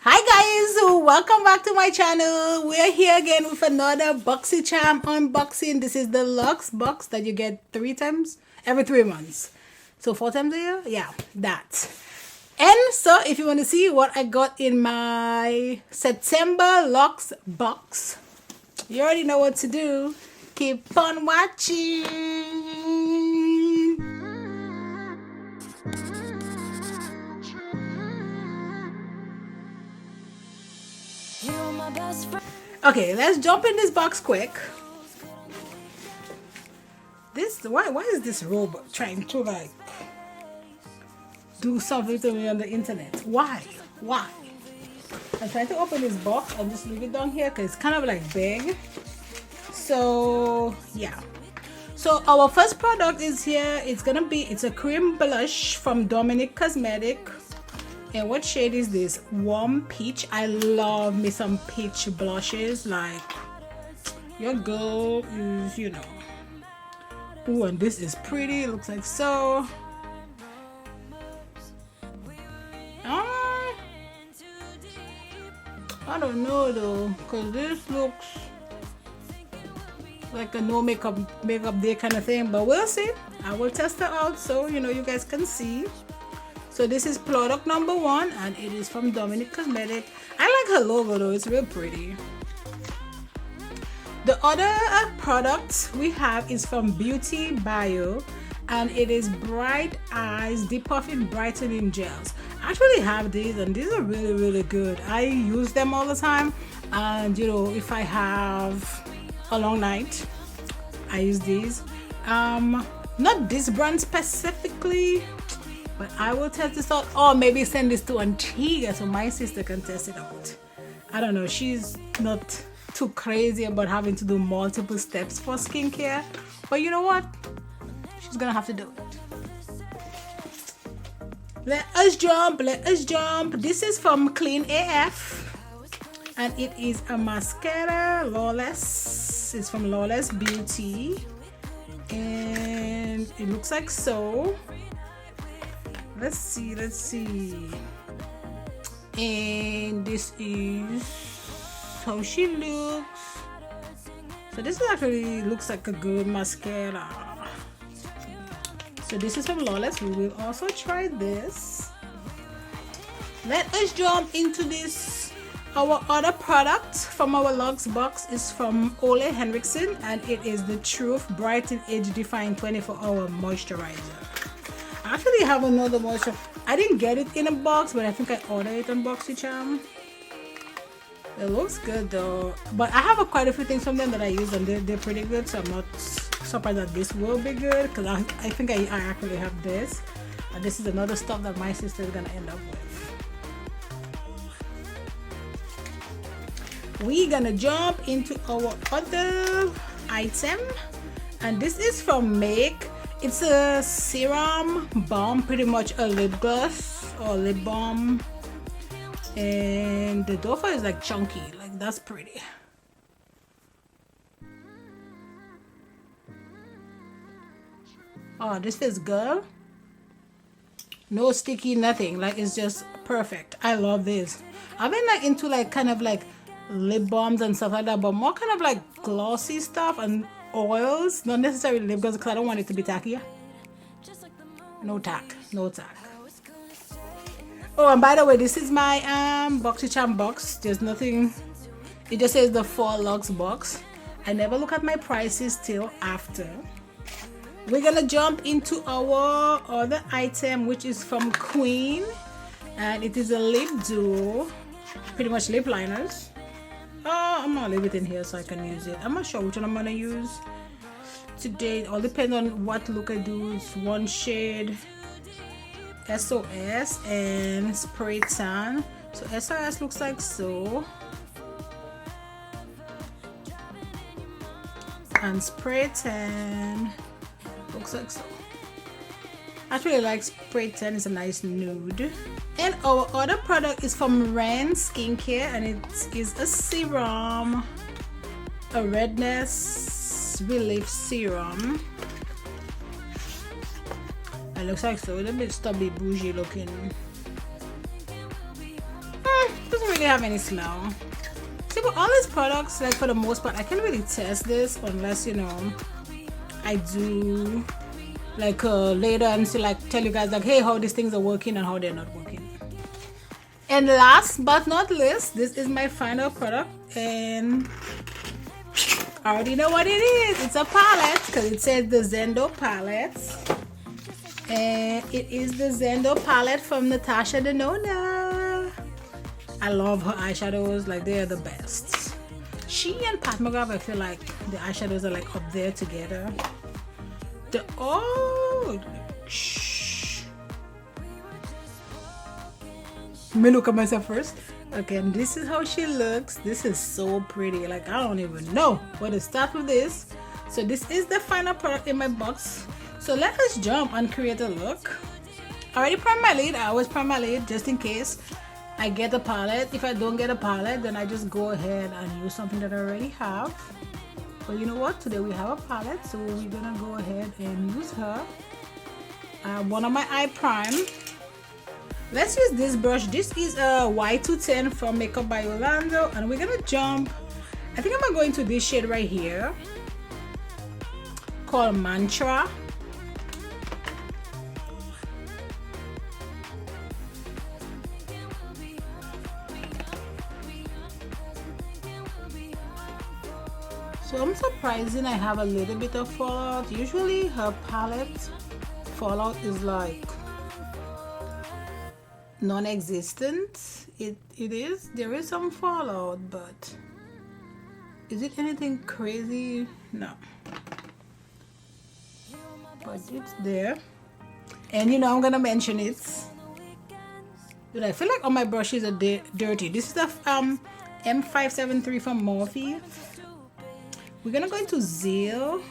Hi guys, welcome back to my channel. We're here again with another Boxycharm unboxing. This is the Luxe box that you get every 3 months. So 4 times a year? Yeah, that. And so if you want to see what I got in my September Luxe box, you already know what to do. Keep on watching. Okay, let's jump in this box quick. Why is this robot trying to like do something to me on the internet? Why? I'm trying to open this box and just leave it down here because it's kind of like big. So yeah. So our first product is here. It's a cream blush from Dominic Cosmetic. And what shade is this? Warm peach. I love me some peach blushes. Like, your girl is, you know. Ooh, and this is pretty. It looks like so. I don't know though, because this looks like a no makeup day kind of thing. But we'll see. I will test it out so, you know, you guys can see. So this is product number 1 and it is from Dominic Cosmetic. I like her logo though, it's real pretty. The other product we have is from Beauty Bio and it is Bright Eyes Depuffing Brightening Gels. I actually have these and these are really good. I use them all the time, and you know, if I have a long night, I use these. Not this brand specifically, but I will test this out, or maybe send this to Antigua so my sister can test it out. I don't know, she's not too crazy about having to do multiple steps for skincare, but you know what? She's gonna have to do it. Let us jump. This is from Clean AF and it is a mascara, Lawless. It's from Lawless Beauty and it looks like so. Let's see. And this is how she looks. So this actually looks like a good mascara. So this is from Lawless. We will also try this. Let us jump into this. Our other product from our Luxe box is from Ole Henriksen and it is the Truth Brighten Age Defying 24-hour moisturizer. I actually have another moisturizer. I didn't get it in a box, but I think I ordered it on Boxycharm. It looks good though, but I have quite a few things from them that I use and they're pretty good, so I'm not surprised that this will be good because I think I actually have this, and this is another stuff that my sister is gonna end up with. We're gonna jump into our other item, and this is from Make. It's a serum balm, pretty much a lip gloss or lip balm, and the dough is like chunky, like that's pretty. Oh, this feels good. No sticky, nothing. Like, it's just perfect. I love this. I've been like into like kind of like lip balms and stuff like that, but more kind of like glossy stuff and oils, not necessarily lip gloss because I don't want it to be tacky. No tack. Oh, and by the way, this is my Boxycharm box. There's nothing, it just says the 4 Luxe box. I never look at my prices till after. We're gonna jump into our other item, which is from Queen, and it is a lip duo, pretty much lip liners. I'm gonna leave it in here so I can use it. I'm not sure which one I'm gonna use today. It all depends on what look I do. It's one shade SOS and Spray Tan. So SOS looks like so, and Spray Tan looks like so. I actually like Spray Tan, it's a nice nude. And our other product is from Ren Skincare and it is a serum, a redness relief serum. It looks like so, a little bit stubby, bougie looking. Doesn't really have any smell. See, with all these products, like for the most part, I can't really test this unless, you know, I do like later and to like tell you guys like, hey, how these things are working and how they're not working. And last but not least, this is my final product, and I already know what it is. It's a palette because it says the Zendo palette, and it is the Zendo palette from Natasha Denona. I love her eyeshadows, like they are the best. She and Pat McGrath, I feel like the eyeshadows are like up there together. Shh. Let me look at myself first. Okay, and this is how she looks. This is so pretty. Like, I don't even know where to start with this. So this is the final product in my box. So let us jump and create a look. I already primed my lid. I always prime my lid just in case I get a palette. If I don't get a palette, then I just go ahead and use something that I already have. But you know what? Today we have a palette, so we're gonna go ahead and use her. One of my eye prime. Let's use this brush. This is a Y210 from Makeup by Yolondo, and we're gonna jump. I think I'm gonna go into this shade right here called Mantra. So I'm surprising I have a little bit of fallout. Usually her palette fallout is like non-existent. There is some fallout, but is it anything crazy? No, but it's there. And you know, I'm gonna mention it, but I feel like all my brushes are dirty. This is the M573 from Morphe. We're gonna go into Zeal.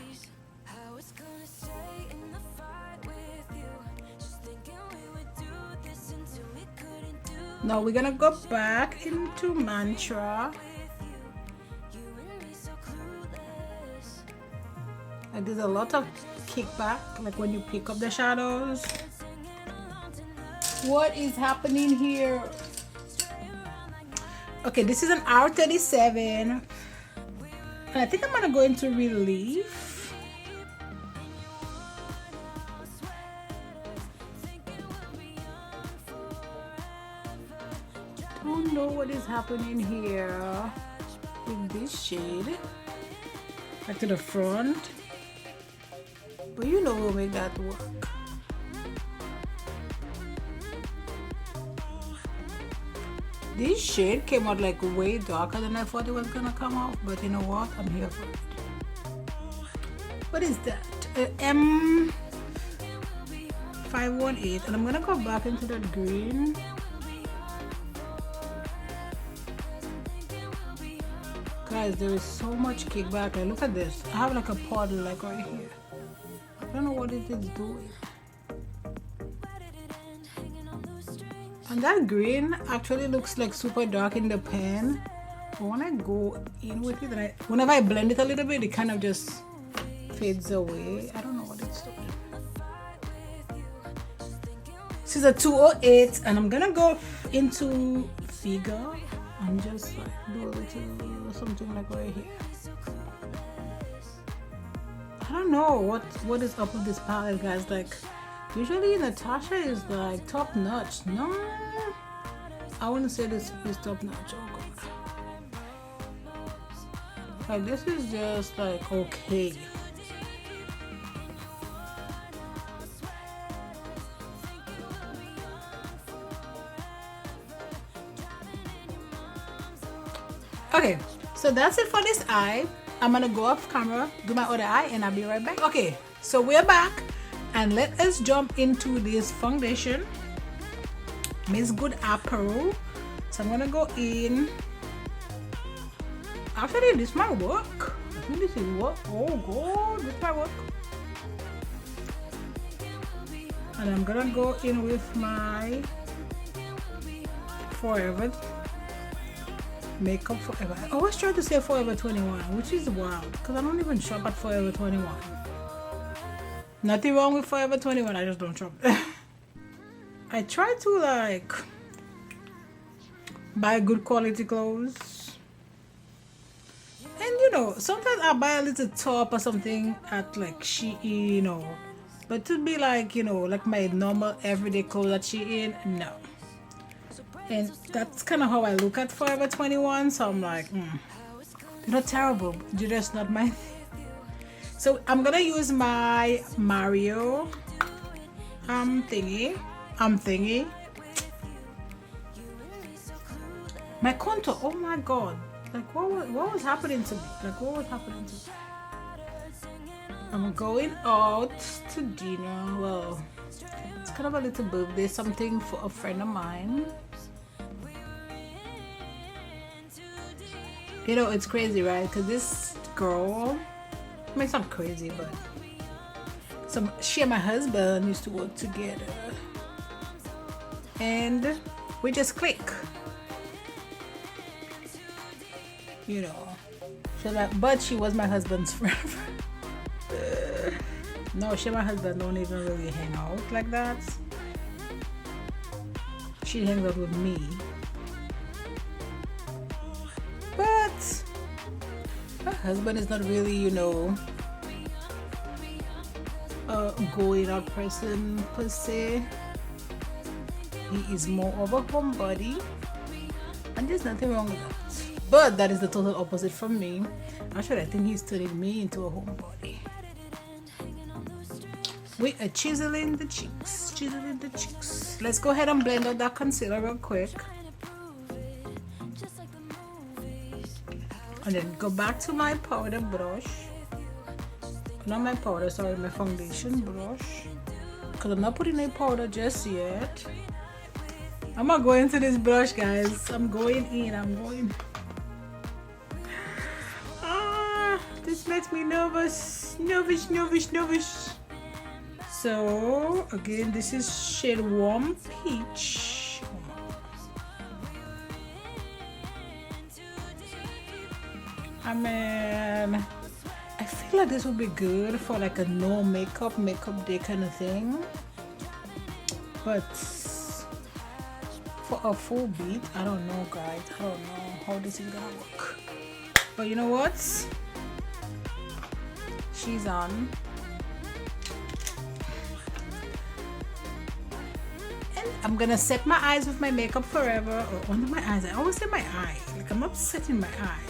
Now we're gonna go back into Mantra. Like there's a lot of kickback, like when you pick up the shadows. What is happening here? Okay, this is an R37. And I think I'm gonna go into Relief. Don't know what is happening here with this shade. Back to the front. But you know we'll make that work. This shade came out like way darker than I thought it was gonna come out, but you know what? I'm here for it. What is that? M518, and I'm gonna go back into that green. Guys, there is so much kickback. Like, look at this. I have like a puddle like right here. I don't know what it is doing. And that green actually looks like super dark in the pen, but when I go in with it, and whenever I blend it a little bit, it kind of just fades away. I don't know what it's doing. This is a 208, and I'm gonna go into Figure and just like do a little something like right here. I don't know what is up with this palette, guys. Like, usually Natasha is like top notch. No, I wouldn't say this is top notch. Oh god. Like, this is just like okay. Okay, so that's it for this eye. I'm gonna go off camera, do my other eye, and I'll be right back. Okay, so we're back. And let us jump into this foundation, Miss Good Apparel. So I'm gonna go in. Actually, this might work. I think this is what. Oh god, this might work. And I'm gonna go in with my Forever Makeup Forever. I always try to say Forever 21, which is wild because I don't even shop at Forever 21. Nothing wrong with Forever 21, I just don't shop. I try to like buy good quality clothes. And you know, sometimes I buy a little top or something at like Shein, you know, but to be like, you know, like my normal everyday clothes at Shein, no. And that's kind of how I look at Forever 21, so I'm like, you're not terrible, you're just not my thing. So I'm gonna use my Mario thingy, my contour. Oh my god, like what was happening to me? Like what was happening to me? I'm going out to dinner. Well, it's kind of a little birthday something for a friend of mine. You know, it's crazy, right? Because this girl, I mean, it's not crazy, but she and my husband used to work together, and we just click, you know. So that, but she was my husband's friend. No, she and my husband don't even really hang out like that. She hangs out with me, but her husband is not really, you know, a going out person per se. He is more of a homebody, and there's nothing wrong with that. But that is the total opposite from me. Actually, I think he's turning me into a homebody. We are chiseling the cheeks, chiseling the cheeks. Let's go ahead and blend out that concealer real quick, and then go back to my powder brush. Not my powder, sorry, my foundation brush, because I'm not putting any powder just yet. I'm not going into this brush, guys. I'm going in. This makes me nervous. So again, this is shade Warm Peach. I mean, I feel like this would be good for like a no makeup day kind of thing, but for a full beat, I don't know, guys. I don't know how this is gonna work, but you know what, she's on. And I'm gonna set my eyes with my Makeup Forever, or under my eyes. I always say my eye, like I'm not setting my eye.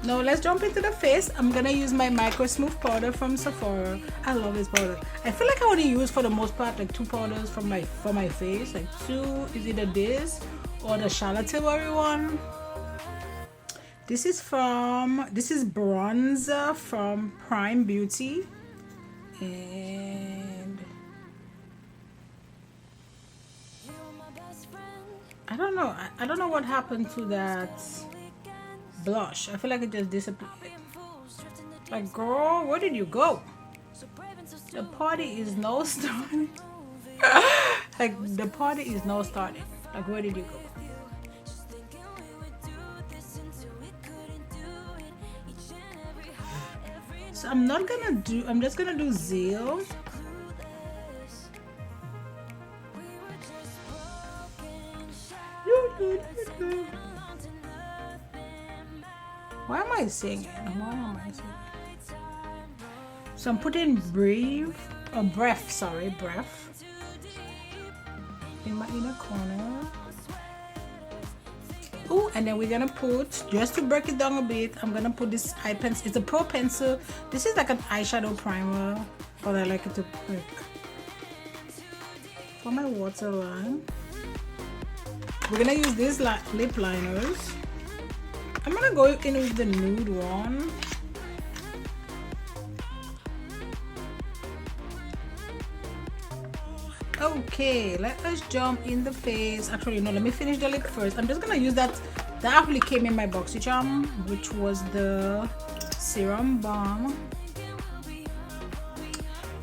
Now let's jump into the face. I'm gonna use my Micro Smooth powder from Sephora. I love this powder. I feel like I only use for the most part like 2 powders for my face. Like 2 is either this or the Charlotte Tilbury one. This is bronzer from Prime Beauty, and I don't know what happened to that blush. I feel like it just disappeared. Like, girl, where did you go? The party is now starting. Like, the party is now starting. Like, where did you go? So I'm just gonna do Zeal. Why am I singing? So I'm putting breath in my inner corner. Oh, and then we're gonna put, just to break it down a bit, I'm gonna put this eye pencil. It's a Pro Pencil. This is like an eyeshadow primer, but I like it to break. For my waterline, we're gonna use these lip liners. I'm gonna go in with the nude one. Okay, let us jump in the face. Actually, no, let me finish the lip first. I'm just gonna use that actually came in my Boxycharm, which was the Serum Balm.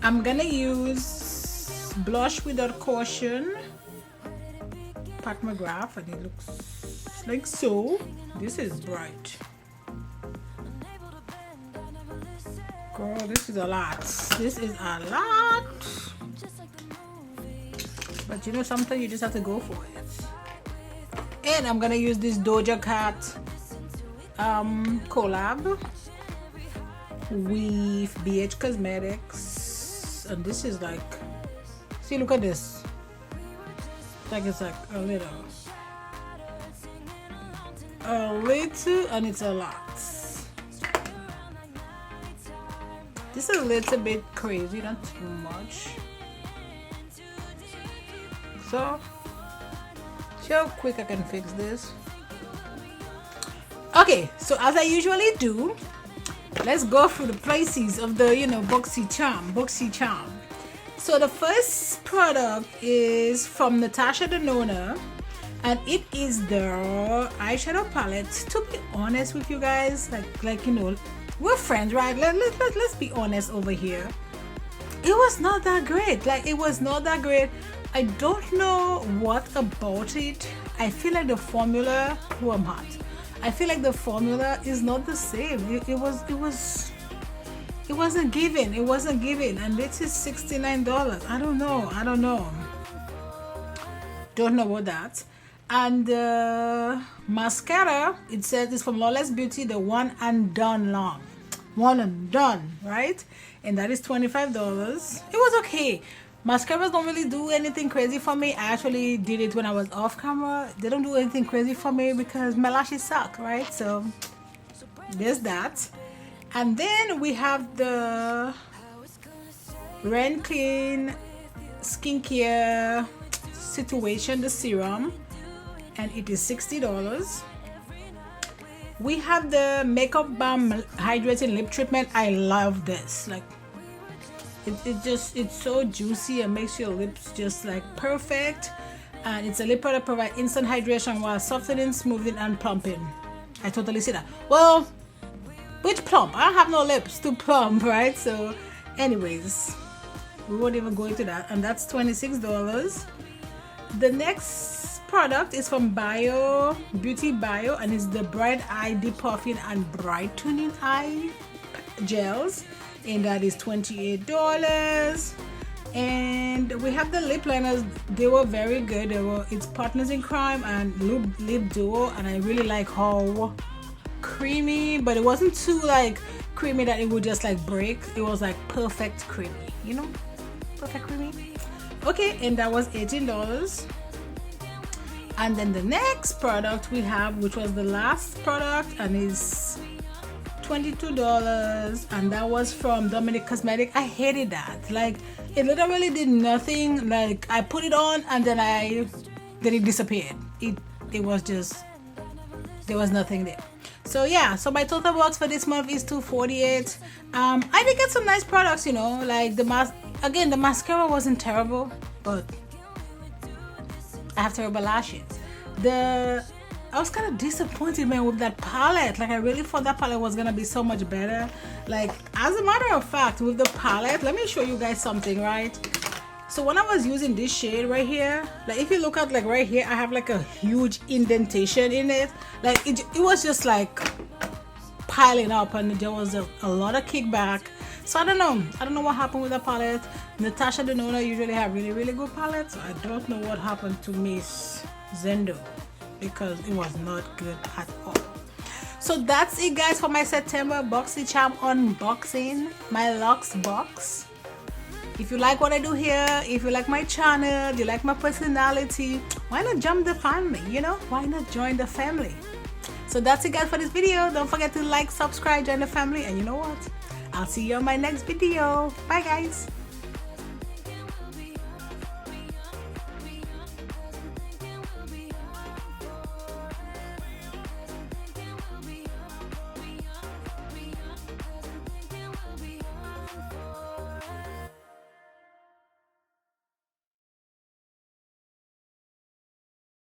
I'm gonna use Blush Without Caution, Pat McGrath, and it looks like so. This is bright. Girl, this is a lot. This is a lot. But you know, sometimes you just have to go for it. And I'm gonna use this Doja Cat collab with BH Cosmetics, and this is like, see, look at this, like it's like a little, and it's a lot. This is a little bit crazy, not too much. So see how quick I can fix this. Okay, so as I usually do, let's go through the prices of the, you know, Boxycharm. So the first product is from Natasha Denona, and it is the eyeshadow palette. To be honest with you guys, like you know, we're friends, right? Let's be honest over here. It was not that great. Like, it was not that great. I don't know what about it. I feel like the formula, oh, I'm hot. I feel like the formula is not the same. It wasn't given. It wasn't given, and this is $69. I don't know. Don't know about that. And the mascara, it says it's from Lawless Beauty, the one and done, right? And that is $25. It was okay. Mascaras don't really do anything crazy for me. I actually did it when I was off camera. They don't do anything crazy for me because my lashes suck, right? So there's that. And then we have the Ren Clean skincare situation, the serum, and it is $60. We have the Makeup Balm hydrating lip treatment. I love this. Like, it's so juicy and makes your lips just like perfect. And it's a lip product that provides instant hydration while softening, smoothing, and plumping. I totally see that. Well, which plump? I don't have no lips to plump, right? So anyways, we won't even go into that. And that's $26. The next product is from Beauty Bio, and it's the Bright Eye Depuffing and Brightening Eye Gels, and that is $28. And we have the lip liners. They were very good. It's Partners in Crime and Lip Duo, and I really like how creamy, but it wasn't too like creamy that it would just like break. It was like perfect creamy, you know, perfect creamy. Okay, and that was $18. And then the next product we have, which was the last product, and is $22, and that was from Dominic Cosmetic. I hated that. Like, it literally did nothing. Like, I put it on and then it disappeared. It was just, there was nothing there. So yeah, so my total box for this month is $248. I did get some nice products, you know, like the mascara wasn't terrible, but I have terrible lashes. I was kind of disappointed, man, with that palette. Like, I really thought that palette was gonna be so much better. Like, as a matter of fact, with the palette, let me show you guys something, right? So when I was using this shade right here, like, if you look at like right here, I have like a huge indentation in it. Like, it was just like piling up, and there was a lot of kickback. So I don't know what happened with the palette. Natasha Denona usually have really good palettes. So I don't know what happened to Miss Zendo, because it was not good at all. So that's it, guys, for my September Boxycharm unboxing, my Luxe box. If you like what I do here, if you like my channel, you like my personality, why not jump the family, you know? Why not join the family? So that's it, guys, for this video. Don't forget to like, subscribe, join the family, and you know what? I'll see you on my next video. Bye, guys.